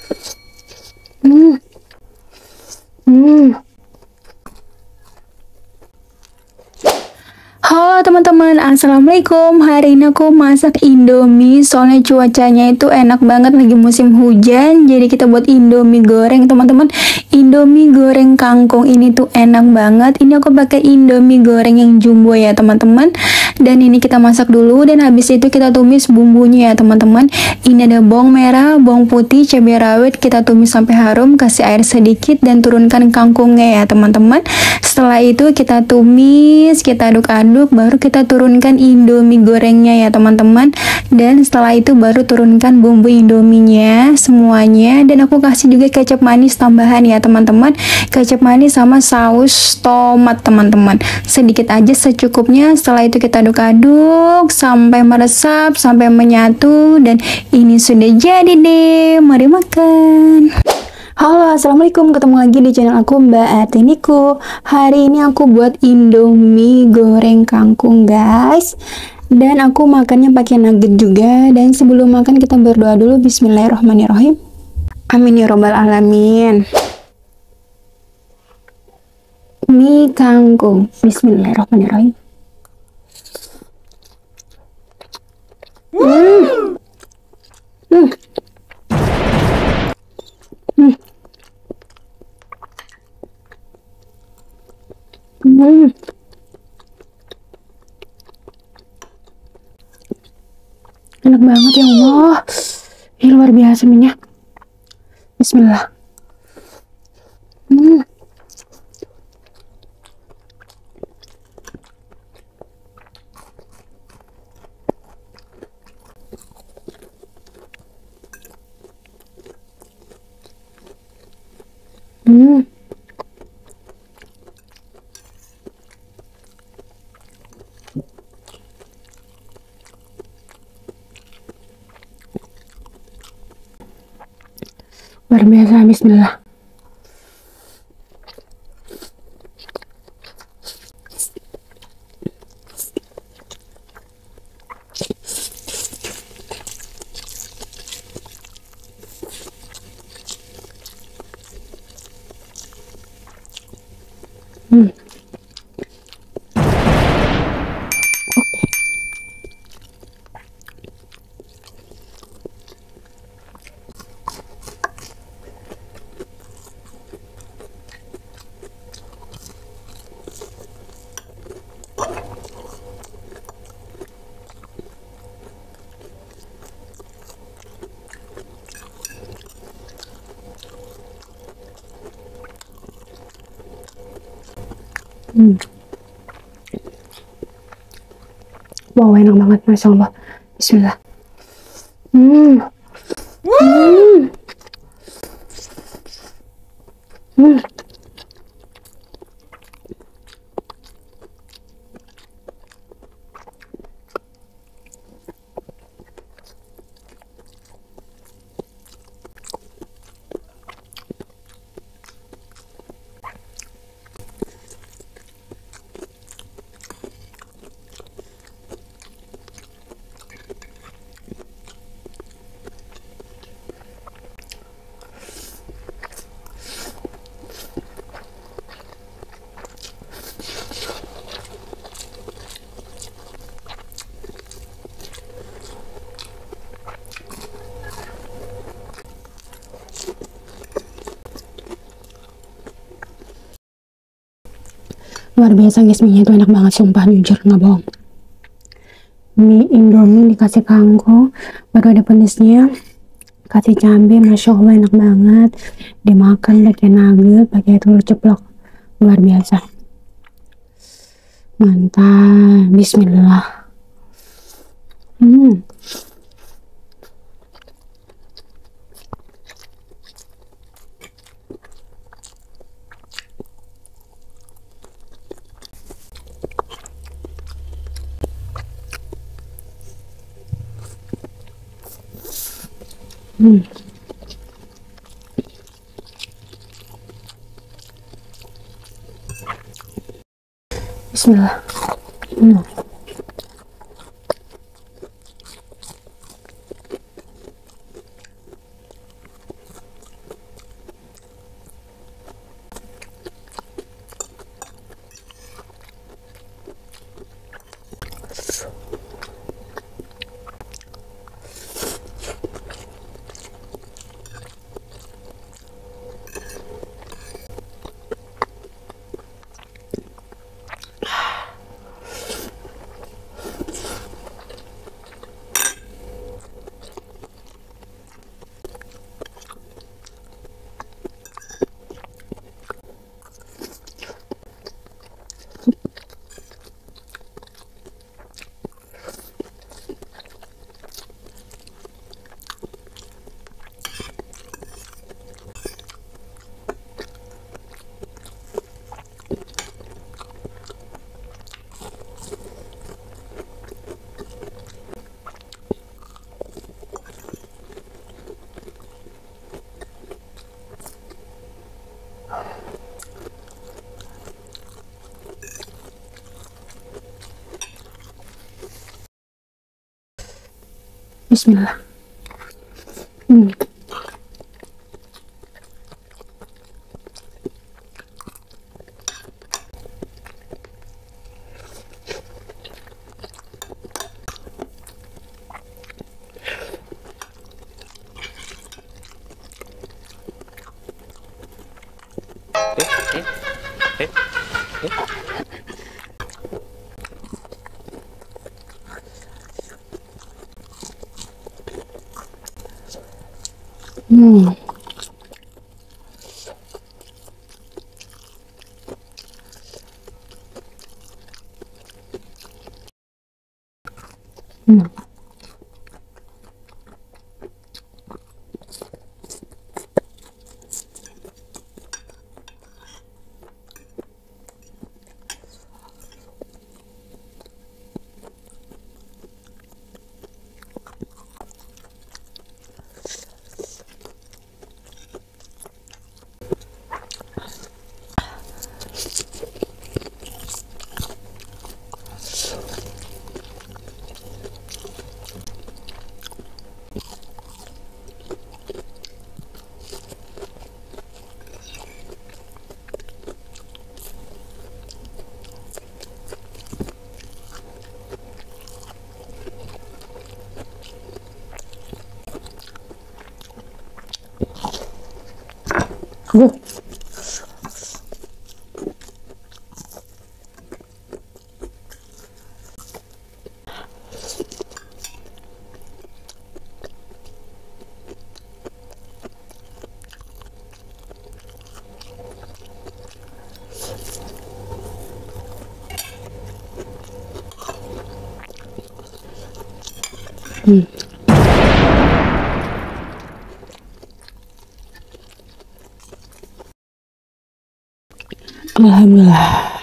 Hmm. Hmm. Halo teman-teman, assalamualaikum. Hari ini aku masak Indomie, soalnya cuacanya itu enak banget, lagi musim hujan. Jadi kita buat Indomie goreng teman-teman. Indomie goreng kangkung ini tuh enak banget. Ini aku pakai Indomie goreng yang jumbo ya teman-teman. Dan ini kita masak dulu, dan habis itu kita tumis bumbunya ya teman-teman. Ini ada bawang merah, bawang putih, cabai rawit. Kita tumis sampai harum, kasih air sedikit, dan turunkan kangkungnya ya teman-teman. Setelah itu kita tumis, kita aduk-aduk, baru kita turunkan Indomie gorengnya ya teman-teman. Dan setelah itu baru turunkan bumbu Indominya semuanya. Dan aku kasih juga kecap manis tambahan ya teman-teman. Kecap manis sama saus tomat teman-teman. Sedikit aja secukupnya. Setelah itu kita aduk-aduk sampai meresap, sampai menyatu. Dan ini sudah jadi deh. Mari makan. Halo, assalamualaikum, ketemu lagi di channel aku Mbak Artiniku. Hari ini aku buat Indomie goreng kangkung guys, dan aku makannya pakai nugget juga. Dan sebelum makan kita berdoa dulu. Bismillahirrahmanirrahim, amin ya robbal alamin. Mie kangkung, bismillahirrahmanirrahim. Hmm. Hmm. Hmm. Hmm. Enak banget ya Allah. Ini luar biasa minyak. Bismillah. Hmm. Hmm. Luar biasa, bismillah. Hmm. Hmm. Wow, enak banget, masya Allah. Bismillah. Hmm. Hmm. Hmm. Luar biasa guys, mie itu enak banget, sumpah, jujur nggak bohong. Mie Indomie dikasih kangkung, baru ada penisnya, kasih cabai, masya Allah enak banget. Dimakan pakai nugget, pakai telur ceplok, luar biasa, mantap. Bismillah. Hmm. Hmm. Bismillah. Hmm. Bismillah. Hmm. Hmm. Hmm. Hmm. Alhamdulillah.